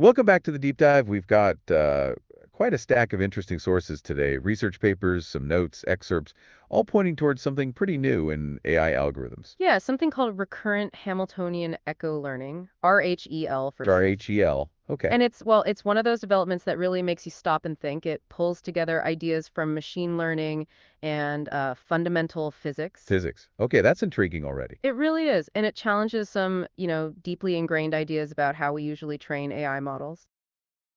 Welcome back to the deep dive. We've got quite a stack of interesting sources today. Research papers, some notes, excerpts, all pointing towards something pretty new in AI algorithms. Yeah, something called Recurrent Hamiltonian Echo Learning, RHEL for short. RHEL. Okay. And it's one of those developments that really makes you stop and think. It pulls together ideas from machine learning and fundamental physics. Physics. Okay, that's intriguing already. It really is. And it challenges some, deeply ingrained ideas about how we usually train AI models.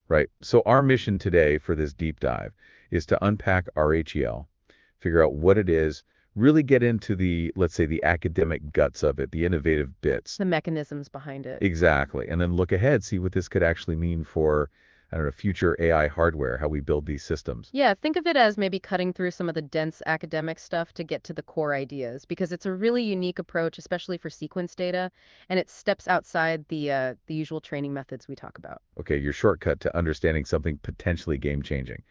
Right. So our mission today for this deep dive is to unpack RHEL, figure out what it is, really get into the, let's say, the academic guts of it, the innovative bits. The mechanisms behind it. Exactly. And then look ahead, see what this could actually mean for, I don't know, future AI hardware, how we build these systems. Yeah, think of it as maybe cutting through some of the dense academic stuff to get to the core ideas, because it's a really unique approach, especially for sequence data, and it steps outside the usual training methods we talk about. Okay, your shortcut to understanding something potentially game-changing.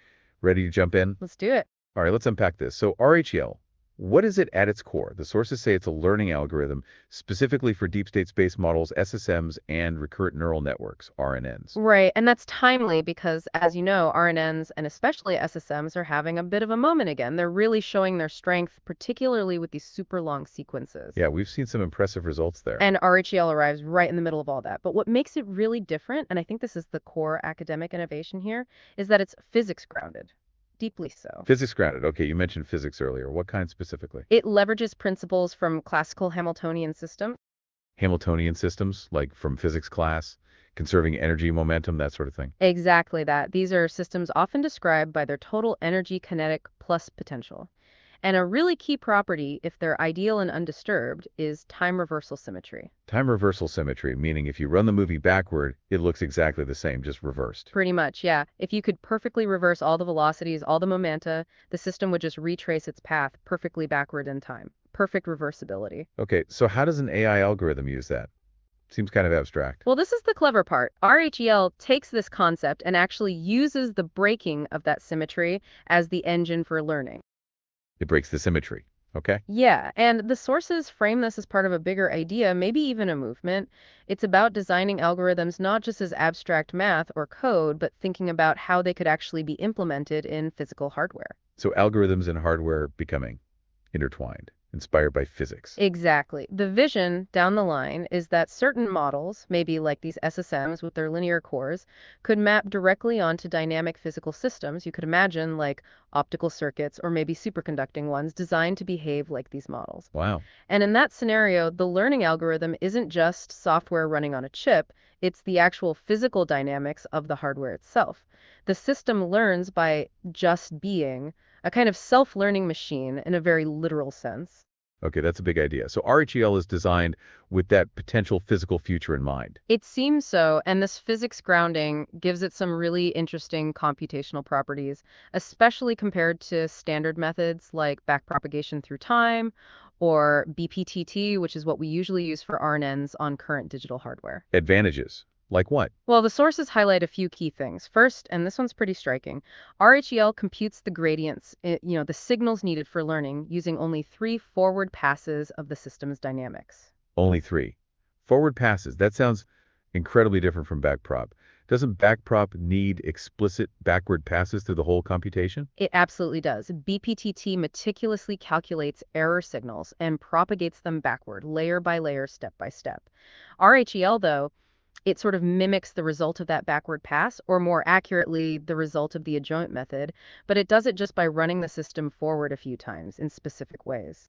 Ready to jump in? Let's do it. All right, let's unpack this. So RHEL, what is it at its core? The sources say it's a learning algorithm specifically for deep state space models, SSMs, and recurrent neural networks, RNNs. Right, and that's timely because, as you know, RNNs and especially SSMs are having a bit of a moment again. They're really showing their strength, particularly with these super long sequences. Yeah, we've seen some impressive results there. And RHEL arrives right in the middle of all that. But what makes it really different, and I think this is the core academic innovation here, is that it's physics grounded. Deeply so. Physics grounded. Okay, you mentioned physics earlier. What kind specifically? It leverages principles from classical Hamiltonian systems. Hamiltonian systems, like from physics class, conserving energy, momentum, that sort of thing. Exactly that. These are systems often described by their total energy kinetic plus potential. And a really key property, if they're ideal and undisturbed, is time reversal symmetry. Time reversal symmetry, meaning if you run the movie backward, it looks exactly the same, just reversed. Pretty much, yeah. If you could perfectly reverse all the velocities, all the momenta, the system would just retrace its path perfectly backward in time. Perfect reversibility. Okay, so how does an AI algorithm use that? Seems kind of abstract. Well, this is the clever part. RHEL takes this concept and actually uses the breaking of that symmetry as the engine for learning. It breaks the symmetry. Okay? Yeah, and the sources frame this as part of a bigger idea, maybe even a movement. It's about designing algorithms not just as abstract math or code, but thinking about how they could actually be implemented in physical hardware. So algorithms and hardware becoming intertwined, inspired by physics. Exactly. The vision down the line is that certain models, maybe like these SSMs with their linear cores, could map directly onto dynamic physical systems. You could imagine like optical circuits or maybe superconducting ones designed to behave like these models. Wow. And in that scenario, the learning algorithm isn't just software running on a chip, it's the actual physical dynamics of the hardware itself. The system learns by just being a kind of self-learning machine in a very literal sense. Okay, that's a big idea. So RHEL is designed with that potential physical future in mind. It seems so, and this physics grounding gives it some really interesting computational properties, especially compared to standard methods like backpropagation through time or BPTT, which is what we usually use for RNNs on current digital hardware. Advantages. Like what? Well, the sources highlight a few key things. First, and this one's pretty striking, RHEL computes the gradients, the signals needed for learning, using only 3 forward passes of the system's dynamics. Only 3. Forward passes. That sounds incredibly different from backprop. Doesn't backprop need explicit backward passes through the whole computation? It absolutely does. BPTT meticulously calculates error signals and propagates them backward, layer by layer, step by step. RHEL, though, it sort of mimics the result of that backward pass, or more accurately, the result of the adjoint method, but it does it just by running the system forward a few times in specific ways.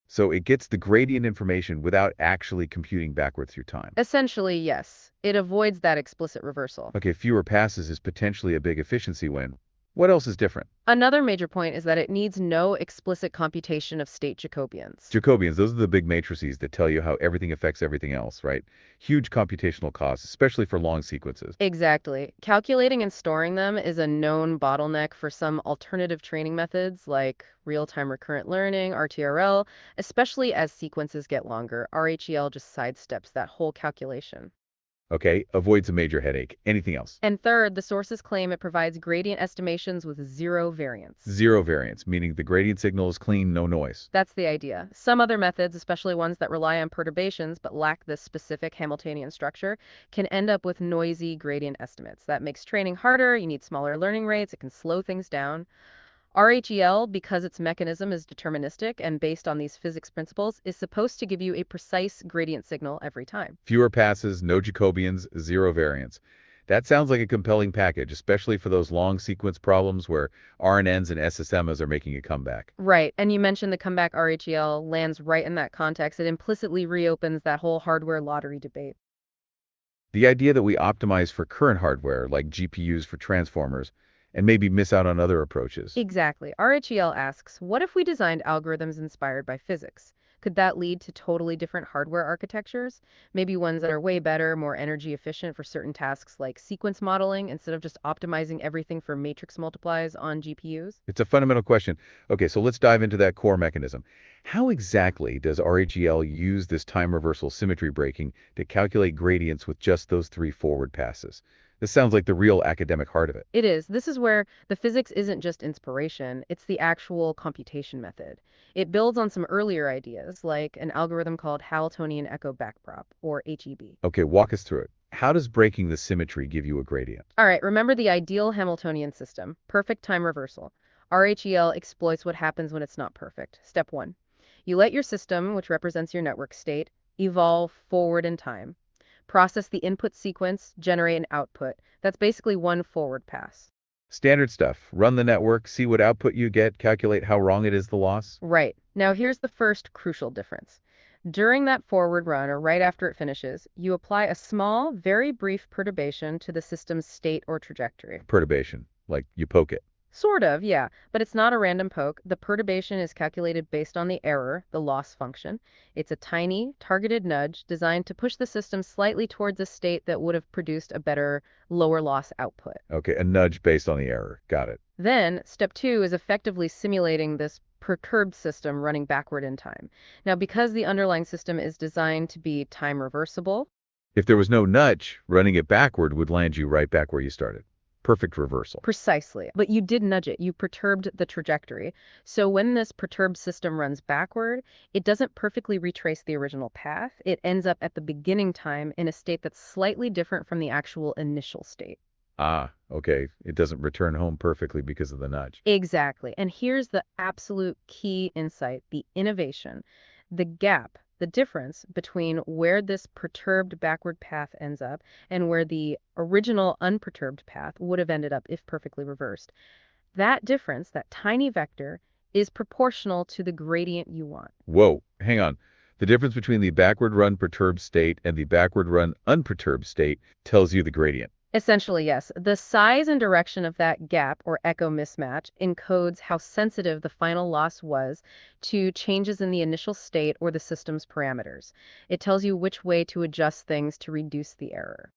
So it gets the gradient information without actually computing backward through time. Essentially, yes. It avoids that explicit reversal. Okay, fewer passes is potentially a big efficiency win. What else is different? Another major point is that it needs no explicit computation of state Jacobians. Jacobians, those are the big matrices that tell you how everything affects everything else, right? Huge computational costs, especially for long sequences. Exactly. Calculating and storing them is a known bottleneck for some alternative training methods like real-time recurrent learning, RTRL, especially as sequences get longer. RHEL just sidesteps that whole calculation. Okay, avoids a major headache. Anything else? And third, the sources claim it provides gradient estimations with zero variance. Zero variance, meaning the gradient signal is clean, no noise. That's the idea. Some other methods, especially ones that rely on perturbations but lack this specific Hamiltonian structure, can end up with noisy gradient estimates. That makes training harder, you need smaller learning rates, it can slow things down. RHEL, because its mechanism is deterministic and based on these physics principles, is supposed to give you a precise gradient signal every time. Fewer passes, no Jacobians, zero variance. That sounds like a compelling package, especially for those long sequence problems where RNNs and SSMs are making a comeback. Right, and you mentioned the comeback RHEL lands right in that context. It implicitly reopens that whole hardware lottery debate. The idea that we optimize for current hardware, like GPUs for transformers, and maybe miss out on other approaches. Exactly. RHEL asks, what if we designed algorithms inspired by physics? Could that lead to totally different hardware architectures? Maybe ones that are way better, more energy efficient for certain tasks like sequence modeling instead of just optimizing everything for matrix multiplies on GPUs? It's a fundamental question. Okay, so let's dive into that core mechanism. How exactly does RHEL use this time reversal symmetry breaking to calculate gradients with just those three forward passes? This sounds like the real academic heart of it. It is. This is where the physics isn't just inspiration, it's the actual computation method. It builds on some earlier ideas, like an algorithm called Hamiltonian Echo Backprop, or HEB. Okay, walk us through it. How does breaking the symmetry give you a gradient? All right, remember the ideal Hamiltonian system, perfect time reversal. RHEL exploits what happens when it's not perfect. Step 1. You let your system, which represents your network state, evolve forward in time. Process the input sequence, generate an output. That's basically one forward pass. Standard stuff. Run the network, see what output you get, calculate how wrong it is the loss. Right. Now here's the first crucial difference. During that forward run, or right after it finishes, you apply a small, very brief perturbation to the system's state or trajectory. Perturbation, like you poke it. Sort of, yeah, but it's not a random poke. The perturbation is calculated based on the error, the loss function. It's a tiny, targeted nudge designed to push the system slightly towards a state that would have produced a better, lower loss output. Okay, a nudge based on the error. Got it. Then, step 2 is effectively simulating this perturbed system running backward in time. Now, because the underlying system is designed to be time reversible. If there was no nudge, running it backward would land you right back where you started. Perfect reversal. Precisely. But you did nudge it. You perturbed the trajectory. So when this perturbed system runs backward, it doesn't perfectly retrace the original path. It ends up at the beginning time in a state that's slightly different from the actual initial state. Ah, okay. It doesn't return home perfectly because of the nudge. Exactly. And here's the absolute key insight, the innovation, the gap, the difference between where this perturbed backward path ends up and where the original unperturbed path would have ended up if perfectly reversed. That difference, that tiny vector, is proportional to the gradient you want. Whoa, hang on. The difference between the backward run perturbed state and the backward run unperturbed state tells you the gradient. Essentially, yes. The size and direction of that gap or echo mismatch encodes how sensitive the final loss was to changes in the initial state or the system's parameters. It tells you which way to adjust things to reduce the error.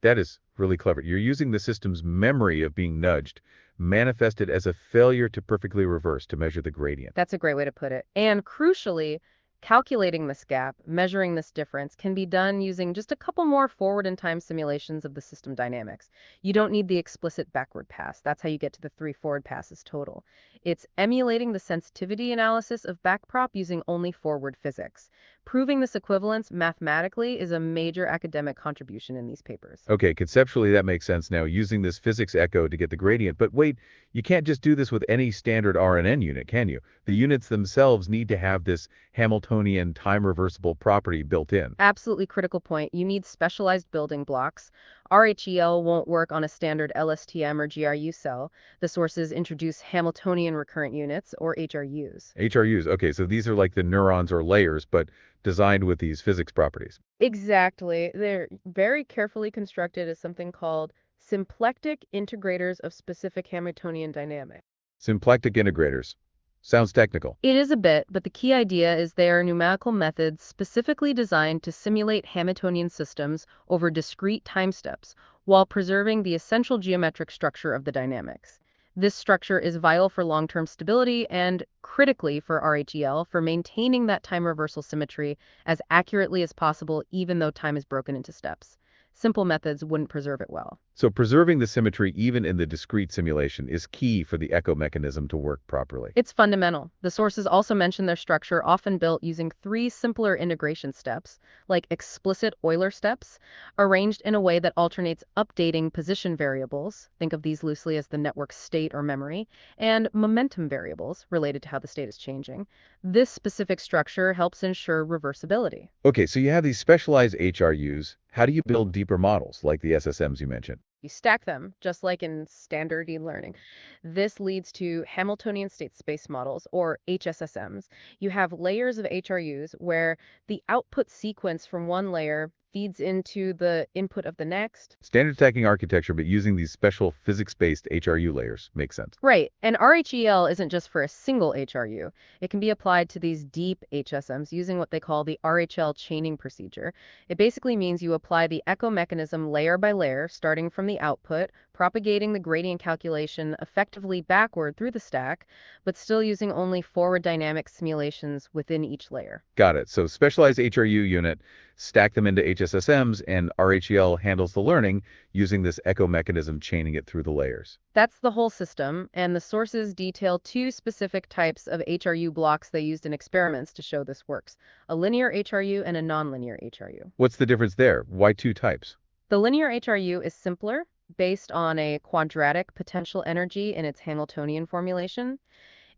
That is really clever. You're using the system's memory of being nudged, manifested as a failure to perfectly reverse to measure the gradient. That's a great way to put it. And crucially, calculating this gap, measuring this difference, can be done using just a couple more forward in time simulations of the system dynamics. You don't need the explicit backward pass. That's how you get to the 3 forward passes total. It's emulating the sensitivity analysis of backprop using only forward physics. Proving this equivalence mathematically is a major academic contribution in these papers. Okay, conceptually that makes sense now, using this physics echo to get the gradient. But wait, you can't just do this with any standard RNN unit, can you? The units themselves need to have this Hamiltonian time reversible property built in. Absolutely critical point. You need specialized building blocks. RHEL won't work on a standard LSTM or GRU cell. The sources introduce Hamiltonian Recurrent Units, or HRUs. HRUs, okay, so these are like the neurons or layers, but designed with these physics properties. Exactly. They're very carefully constructed as something called symplectic integrators of specific Hamiltonian dynamics. Symplectic integrators. Sounds technical. It is a bit, but the key idea is they are numerical methods specifically designed to simulate Hamiltonian systems over discrete time steps while preserving the essential geometric structure of the dynamics. This structure is vital for long-term stability and, critically for RHEL, for maintaining that time reversal symmetry as accurately as possible even though time is broken into steps. Simple methods wouldn't preserve it well. So preserving the symmetry even in the discrete simulation is key for the echo mechanism to work properly. It's fundamental. The sources also mention their structure often built using three simpler integration steps, like explicit Euler steps, arranged in a way that alternates updating position variables, think of these loosely as the network state or memory, and momentum variables, related to how the state is changing. This specific structure helps ensure reversibility. Okay, so you have these specialized HRUs. How do you build deeper models like the SSMs you mentioned? You stack them, just like in standard e-learning. This leads to Hamiltonian state space models, or HSSMs. You have layers of HRUs where the output sequence from one layer feeds into the input of the next. Standard stacking architecture, but using these special physics-based HRU layers makes sense. Right, and RHEL isn't just for a single HRU. It can be applied to these deep HSMs using what they call the RHL chaining procedure. It basically means you apply the echo mechanism layer by layer, starting from the output, propagating the gradient calculation effectively backward through the stack, but still using only forward dynamic simulations within each layer. Got it. So specialized HRU unit, stack them into HSSMs, and RHEL handles the learning using this echo mechanism chaining it through the layers. That's the whole system, and the sources detail two specific types of HRU blocks they used in experiments to show this works, a linear HRU and a nonlinear HRU. What's the difference there? Why two types? The linear HRU is simpler, based on a quadratic potential energy in its Hamiltonian formulation.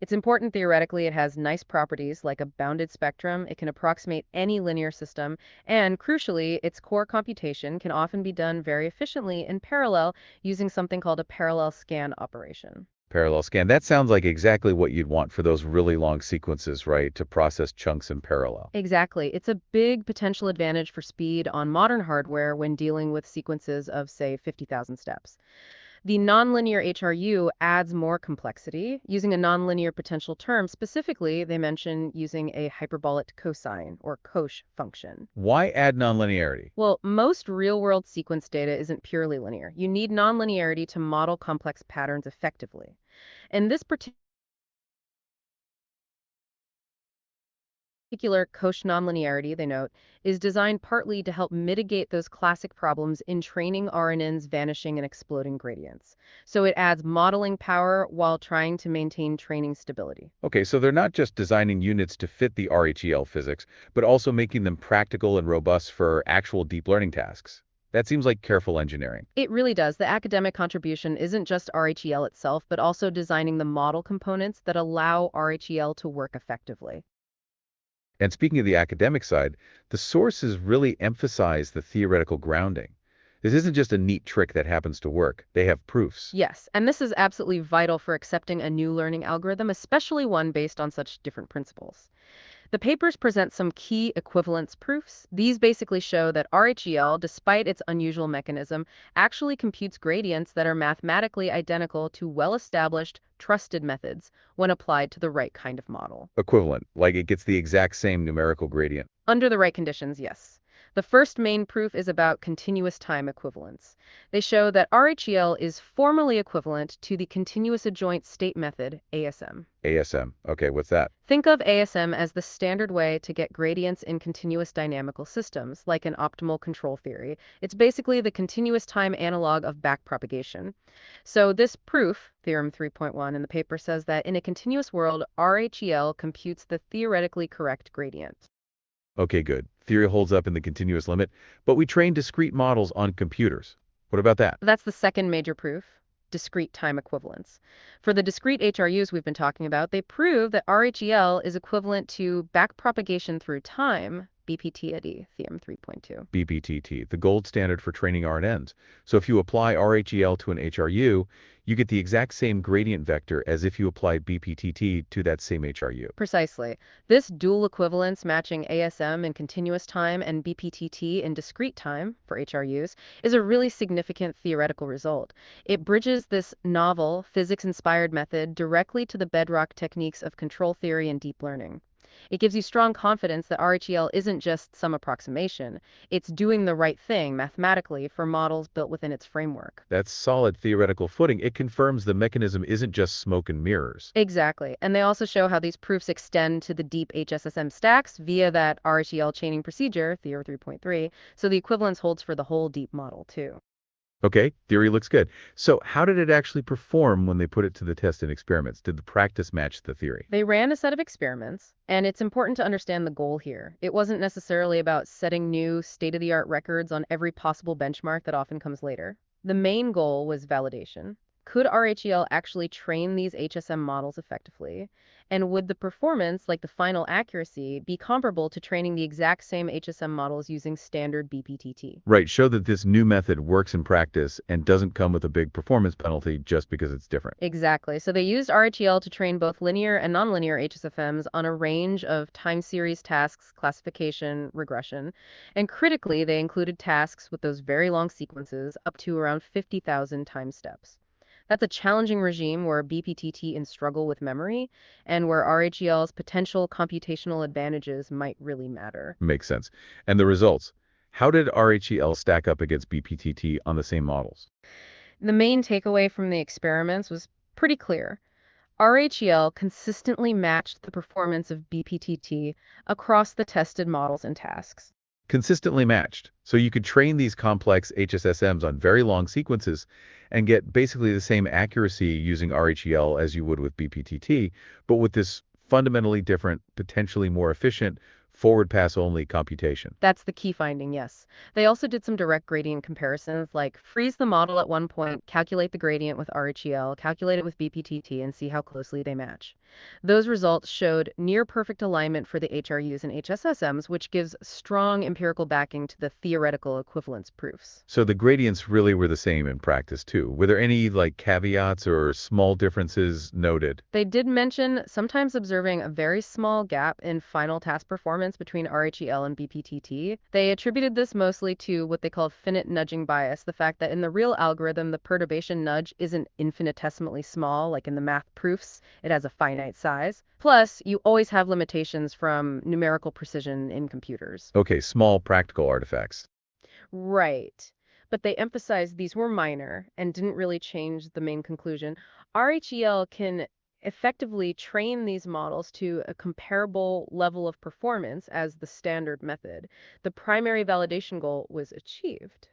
It's important theoretically. It has nice properties like a bounded spectrum. It can approximate any linear system. And crucially, its core computation can often be done very efficiently in parallel using something called a parallel scan operation. Parallel scan. That sounds like exactly what you'd want for those really long sequences, right? To process chunks in parallel. Exactly. It's a big potential advantage for speed on modern hardware when dealing with sequences of, say, 50,000 steps. The nonlinear HRU adds more complexity. Using a nonlinear potential term, specifically, they mention using a hyperbolic cosine, or cosh function. Why add nonlinearity? Well, most real-world sequence data isn't purely linear. You need nonlinearity to model complex patterns effectively. And this particular Cosh nonlinearity, they note, is designed partly to help mitigate those classic problems in training RNNs vanishing and exploding gradients. So it adds modeling power while trying to maintain training stability. Okay, so they're not just designing units to fit the RHEL physics, but also making them practical and robust for actual deep learning tasks. That seems like careful engineering. It really does. The academic contribution isn't just RHEL itself, but also designing the model components that allow RHEL to work effectively. And speaking of the academic side, the sources really emphasize the theoretical grounding. This isn't just a neat trick that happens to work. They have proofs. Yes, and this is absolutely vital for accepting a new learning algorithm, especially one based on such different principles. The papers present some key equivalence proofs. These basically show that RHEL, despite its unusual mechanism, actually computes gradients that are mathematically identical to well-established, trusted methods when applied to the right kind of model. Equivalent, like it gets the exact same numerical gradient. Under the right conditions, yes. The first main proof is about continuous time equivalence. They show that RHEL is formally equivalent to the continuous adjoint state method, ASM. ASM. Okay, what's that? Think of ASM as the standard way to get gradients in continuous dynamical systems, like in optimal control theory. It's basically the continuous time analog of backpropagation. So this proof, theorem 3.1 in the paper, says that in a continuous world, RHEL computes the theoretically correct gradient. Okay, good. Theory holds up in the continuous limit, but we train discrete models on computers. What about that? That's the second major proof, discrete time equivalence. For the discrete HRUs we've been talking about, they prove that RHEL is equivalent to backpropagation through time, BPTT, theorem 3.2. BPTT, the gold standard for training RNNs. So if you apply RHEL to an HRU, you get the exact same gradient vector as if you applied BPTT to that same HRU. Precisely. This dual equivalence matching ASM in continuous time and BPTT in discrete time for HRUs is a really significant theoretical result. It bridges this novel, physics-inspired method directly to the bedrock techniques of control theory and deep learning. It gives you strong confidence that RHEL isn't just some approximation. It's doing the right thing mathematically for models built within its framework. That's solid theoretical footing. It confirms the mechanism isn't just smoke and mirrors. Exactly. And they also show how these proofs extend to the deep HSSM stacks via that RHEL chaining procedure, Theory 3.3, so the equivalence holds for the whole deep model, too. Okay, theory looks good. So how did it actually perform when they put it to the test in experiments? Did the practice match the theory? They ran a set of experiments, and it's important to understand the goal here. It wasn't necessarily about setting new state-of-the-art records on every possible benchmark that often comes later. The main goal was validation. Could RHEL actually train these HSM models effectively? And would the performance, like the final accuracy, be comparable to training the exact same HSM models using standard BPTT? Right, show that this new method works in practice and doesn't come with a big performance penalty just because it's different. Exactly. So they used RHEL to train both linear and nonlinear HSFMs on a range of time series tasks, classification, regression. And critically, they included tasks with those very long sequences up to around 50,000 time steps. That's a challenging regime where BPTT can struggle with memory and where RHEL's potential computational advantages might really matter. Makes sense. And the results. How did RHEL stack up against BPTT on the same models? The main takeaway from the experiments was pretty clear. RHEL consistently matched the performance of BPTT across the tested models and tasks. Consistently matched. So you could train these complex HSSMs on very long sequences and get basically the same accuracy using RHEL as you would with BPTT, but with this fundamentally different, potentially more efficient, forward pass only computation. That's the key finding, yes. They also did some direct gradient comparisons, like freeze the model at one point, calculate the gradient with RHEL, calculate it with BPTT, and see how closely they match. Those results showed near perfect alignment for the HRUs and HSSMs, which gives strong empirical backing to the theoretical equivalence proofs. So the gradients really were the same in practice too. Were there any caveats or small differences noted? They did mention sometimes observing a very small gap in final task performance between RHEL and BPTT. They attributed this mostly to what they called finite nudging bias, the fact that in the real algorithm, the perturbation nudge isn't infinitesimally small, like in the math proofs. It has a finite size. Plus, you always have limitations from numerical precision in computers. Okay, small practical artifacts. Right. But they emphasized these were minor and didn't really change the main conclusion. RHEL can effectively train these models to a comparable level of performance as the standard method. The primary validation goal was achieved.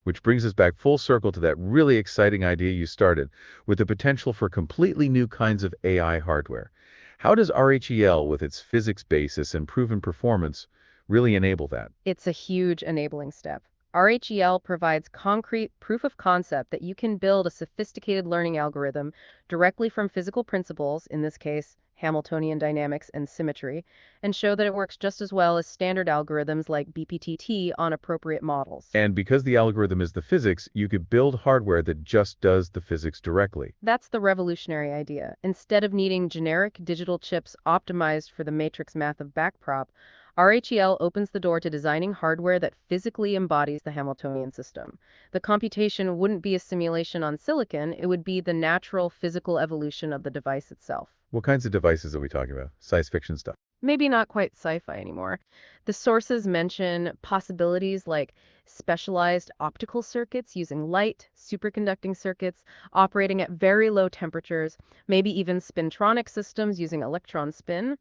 Which brings us back full circle to that really exciting idea you started, with the potential for completely new kinds of AI hardware. How does RHEL, with its physics basis and proven performance, really enable that? It's a huge enabling step. RHEL provides concrete proof of concept that you can build a sophisticated learning algorithm directly from physical principles, in this case, Hamiltonian dynamics and symmetry, and show that it works just as well as standard algorithms like BPTT on appropriate models. And because the algorithm is the physics, you could build hardware that just does the physics directly. That's the revolutionary idea. Instead of needing generic digital chips optimized for the matrix math of backprop, RHEL opens the door to designing hardware that physically embodies the Hamiltonian system. The computation wouldn't be a simulation on silicon, it would be the natural physical evolution of the device itself. What kinds of devices are we talking about? Science fiction stuff. Maybe not quite sci-fi anymore. The sources mention possibilities like specialized optical circuits using light, superconducting circuits operating at very low temperatures, maybe even spintronic systems using electron spin.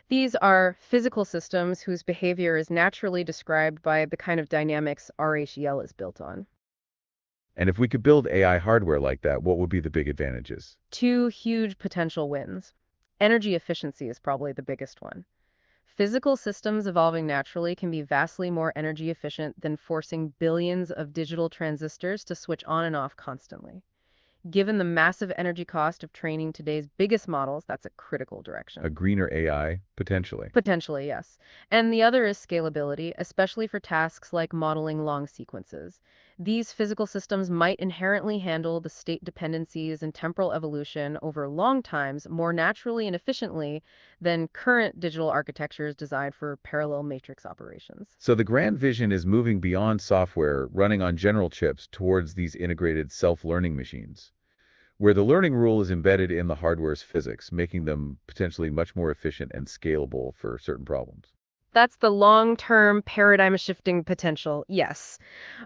These are physical systems whose behavior is naturally described by the kind of dynamics RHEL is built on. And if we could build AI hardware like that, what would be the big advantages? Two huge potential wins. Energy efficiency is probably the biggest one. Physical systems evolving naturally can be vastly more energy efficient than forcing billions of digital transistors to switch on and off constantly. Given the massive energy cost of training today's biggest models, that's a critical direction. A greener AI, potentially. Potentially, yes. And the other is scalability, especially for tasks like modeling long sequences. These physical systems might inherently handle the state dependencies and temporal evolution over long times more naturally and efficiently than current digital architectures designed for parallel matrix operations. So the grand vision is moving beyond software running on general chips towards these integrated self-learning machines. where the learning rule is embedded in the hardware's physics, making them potentially much more efficient and scalable for certain problems. That's the long-term paradigm-shifting potential, yes.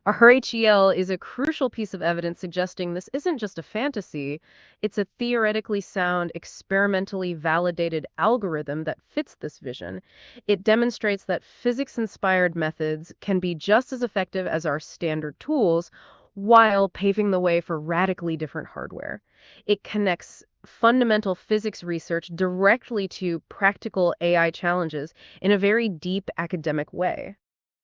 RHEL is a crucial piece of evidence suggesting this isn't just a fantasy, it's a theoretically sound, experimentally validated algorithm that fits this vision. It demonstrates that physics-inspired methods can be just as effective as our standard tools while paving the way for radically different hardware. It connects fundamental physics research directly to practical AI challenges in a very deep academic way.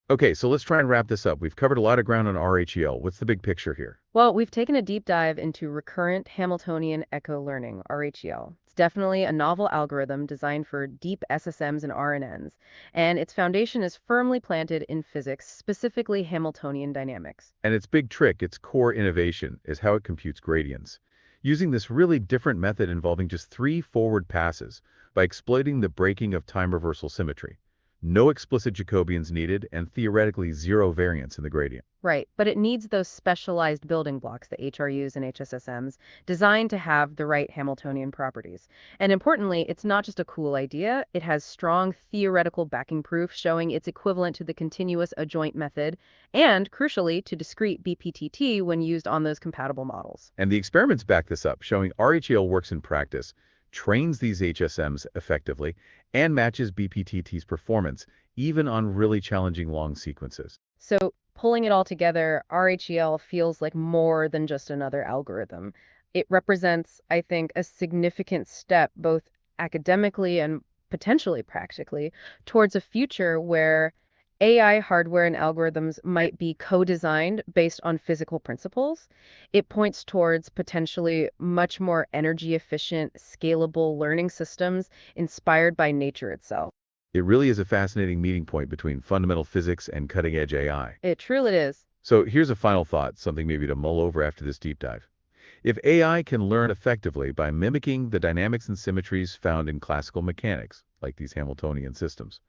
Okay, so let's try and wrap this up. We've covered a lot of ground on RHEL. What's the big picture here? Well, we've taken a deep dive into Recurrent Hamiltonian Echo Learning, RHEL. It's definitely a novel algorithm designed for deep SSMs and RNNs, and its foundation is firmly planted in physics, specifically Hamiltonian dynamics. And its big trick, its core innovation, is how it computes gradients. Using this really different method involving just 3 forward passes by exploiting the breaking of time reversal symmetry. No explicit Jacobians needed and theoretically 0 variance in the gradient. Right, but it needs those specialized building blocks, the HRUs and HSSMs, designed to have the right Hamiltonian properties. And importantly, it's not just a cool idea, it has strong theoretical backing proof showing it's equivalent to the continuous adjoint method, and, crucially, to discrete BPTT when used on those compatible models. And the experiments back this up, showing RHEL works in practice, trains these HSMs effectively, and matches BPTT's performance, even on really challenging long sequences. So, pulling it all together, RHEL feels like more than just another algorithm. It represents, I think, a significant step, both academically and potentially practically, towards a future where AI hardware and algorithms might be co-designed based on physical principles. It points towards potentially much more energy efficient, scalable learning systems inspired by nature itself. It really is a fascinating meeting point between fundamental physics and cutting-edge AI. It truly is. So here's a final thought, something maybe to mull over after this deep dive. If AI can learn effectively by mimicking the dynamics and symmetries found in classical mechanics, like these Hamiltonian systems,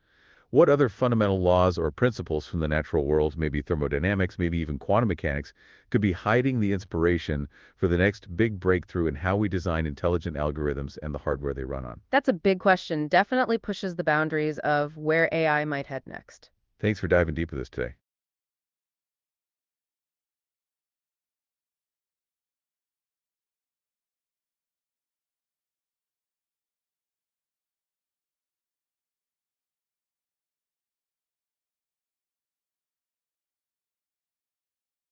what other fundamental laws or principles from the natural world, maybe thermodynamics, maybe even quantum mechanics, could be hiding the inspiration for the next big breakthrough in how we design intelligent algorithms and the hardware they run on? That's a big question. Definitely pushes the boundaries of where AI might head next. Thanks for diving deep with us today.